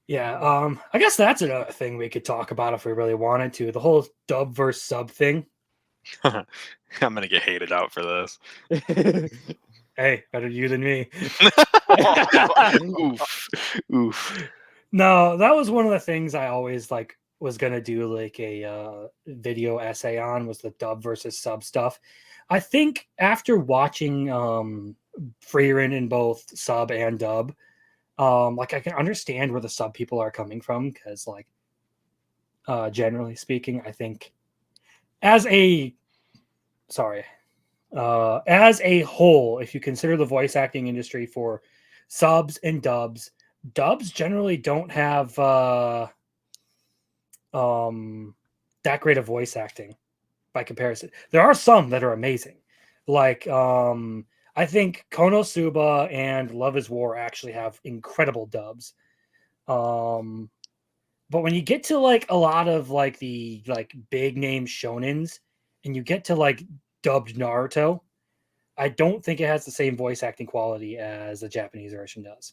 Yeah, I guess that's another thing we could talk about if we really wanted to. The whole dub versus sub thing. I'm gonna get hated out for this. Hey, better you than me. Oof, oof. No, that was one of the things I always like was gonna do like a video essay on was the dub versus sub stuff. I think after watching Freerin in both sub and dub, like I can understand where the sub people are coming from because like generally speaking, I think as a sorry, as a whole, if you consider the voice acting industry for subs and dubs, dubs generally don't have um, that great of voice acting by comparison. There are some that are amazing, like I think Konosuba and Love Is War actually have incredible dubs. Um, but when you get to like a lot of like the like big name shonens, and you get to like dubbed Naruto, I don't think it has the same voice acting quality as the Japanese version does.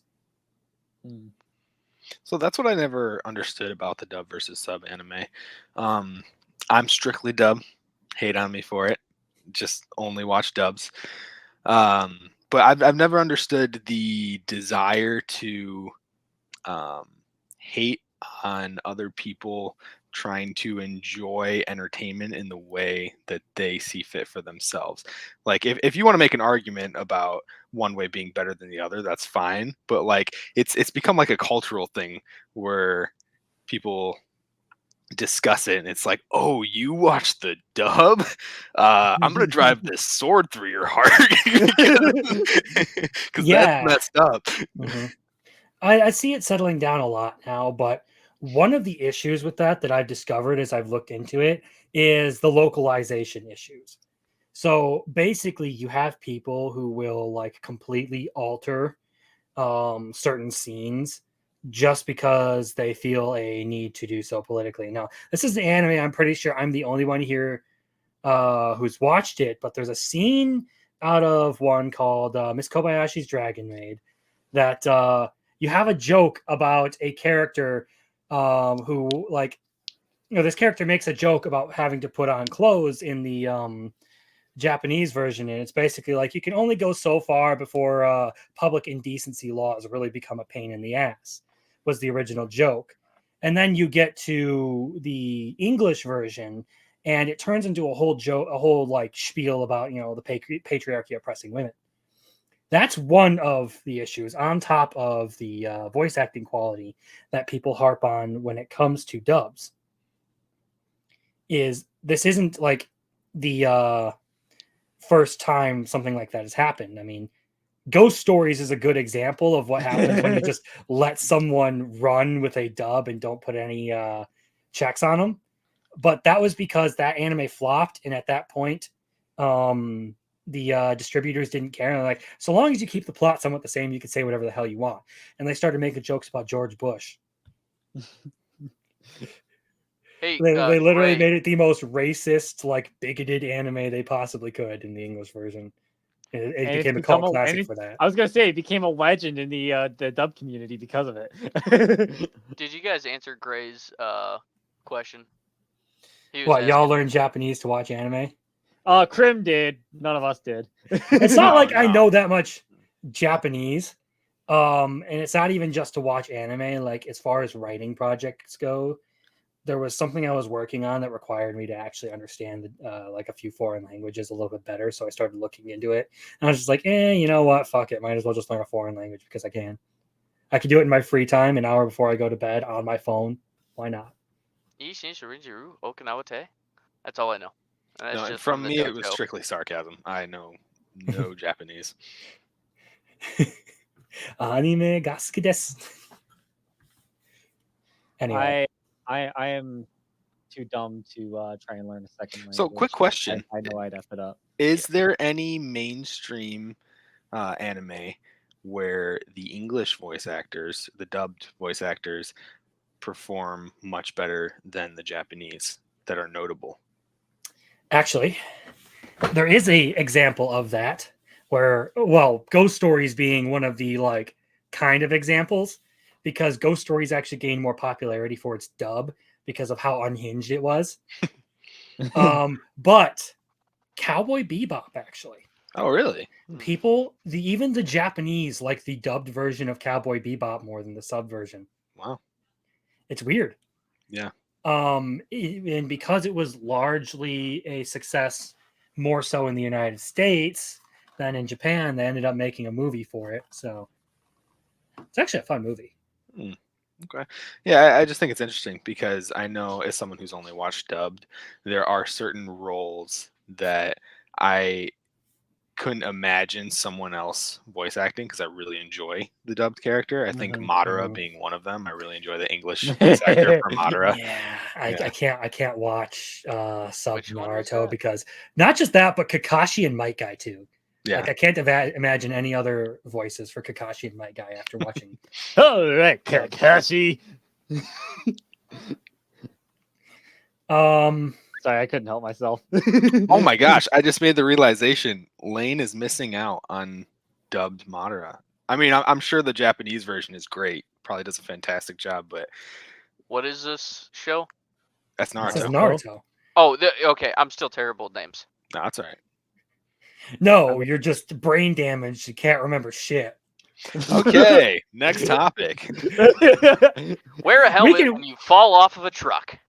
So that's what I never understood about the dub versus sub anime. Um, I'm strictly dub. Hate on me for it. Just only watch dubs. But I've never understood the desire to um, hate on other people trying to enjoy entertainment in the way that they see fit for themselves. Like if you want to make an argument about one way being better than the other, that's fine. But like it's become like a cultural thing where people discuss it and it's like, oh, you watch the dub, I'm gonna drive this sword through your heart because that's Yeah. messed up. Mhm. I see it settling down a lot now, but one of the issues with that I've discovered as I've looked into it is the localization issues. So basically, you have people who will like completely alter certain scenes just because they feel a need to do so politically. Now, this is the anime. I'm pretty sure I'm the only one here who's watched it, but there's a scene out of one called Miss Kobayashi's Dragon Maid that you have a joke about a character who, like, this character makes a joke about having to put on clothes in the Japanese version, and it's basically like you can only go so far before public indecency laws really become a pain in the ass. Was the original joke, and then you get to the English version, and it turns into a whole joke, a whole like spiel about the patriarchy oppressing women. That's one of the issues, on top of the voice acting quality that people harp on when it comes to dubs. Is this isn't like the first time something like that has happened. I mean, Ghost Stories is a good example of what happens when you just let someone run with a dub and don't put any checks on them. But that was because that anime flopped, and at that point, the distributors didn't care. And they're like, so long as you keep the plot somewhat the same, you can say whatever the hell you want. And they started making jokes about George Bush. Hey, They literally Gray, made it the most racist, like bigoted anime they possibly could in the English version. It And it's became a become cult a and classic it, for that. I was gonna say it became a legend in the dub community because of it. did you guys answer Gray's question? He was What, y'all asking. learn Japanese to watch anime? Krim did. None of us did. It's not No, like I no. know that much Japanese. And it's not even just to watch anime. Like as far as writing projects go, there was something I was working on that required me to actually understand like a few foreign languages a little bit better. So I started looking into it, and I was just like, you know what? Fuck it. Might as well just learn a foreign language because I can. I can do it in my free time, an hour before I go to bed on my phone. Why not? Ishin Shirinjiru Okinawa Te? That's all I know. And that's No, and just from from the me it was dojo. strictly sarcasm. I know no Japanese. Anime ga suki desu. Anyway, I am too dumb to try and learn a second language. So, quick question: I know I'd F it up. is there any mainstream anime where the English voice actors, the dubbed voice actors, perform much better than the Japanese that are notable? actually, there is a example of that where, well, Ghost Stories being one of the like kind of examples, because Ghost Stories actually gained more popularity for its dub because of how unhinged it was. But Cowboy Bebop, actually, Oh, really? people, even the Japanese like the dubbed version of Cowboy Bebop more than the sub version. Wow. It's weird. Yeah. And because it was largely a success, more so in the United States than in Japan, they ended up making a movie for it. So it's actually a fun movie. Okay. Yeah, I just think it's interesting because I know as someone who's only watched dubbed, there are certain roles that I couldn't imagine someone else voice acting because I really enjoy the dubbed character. I think Madara being one of them. I really enjoy the English voice actor for Madara. Yeah, I can't watch sub Which one was Naruto that? because not just that, but Kakashi and Might Guy too. Yeah. Like I can't imagine any other voices for Kakashi and Might Guy after watching. All right, Kakashi. Sorry, I couldn't help myself. Oh my gosh, I just made the realization Lane is missing out on dubbed Madara. I mean, I'm sure the Japanese version is great. Probably does a fantastic job, but What is this show? that's This is Naruto. Naruto. Oh, okay. I'm still terrible with names. No, that's all right. No, you're just brain damaged. You can't remember shit. Okay, next topic. Wear a helmet can- when you fall off of a truck.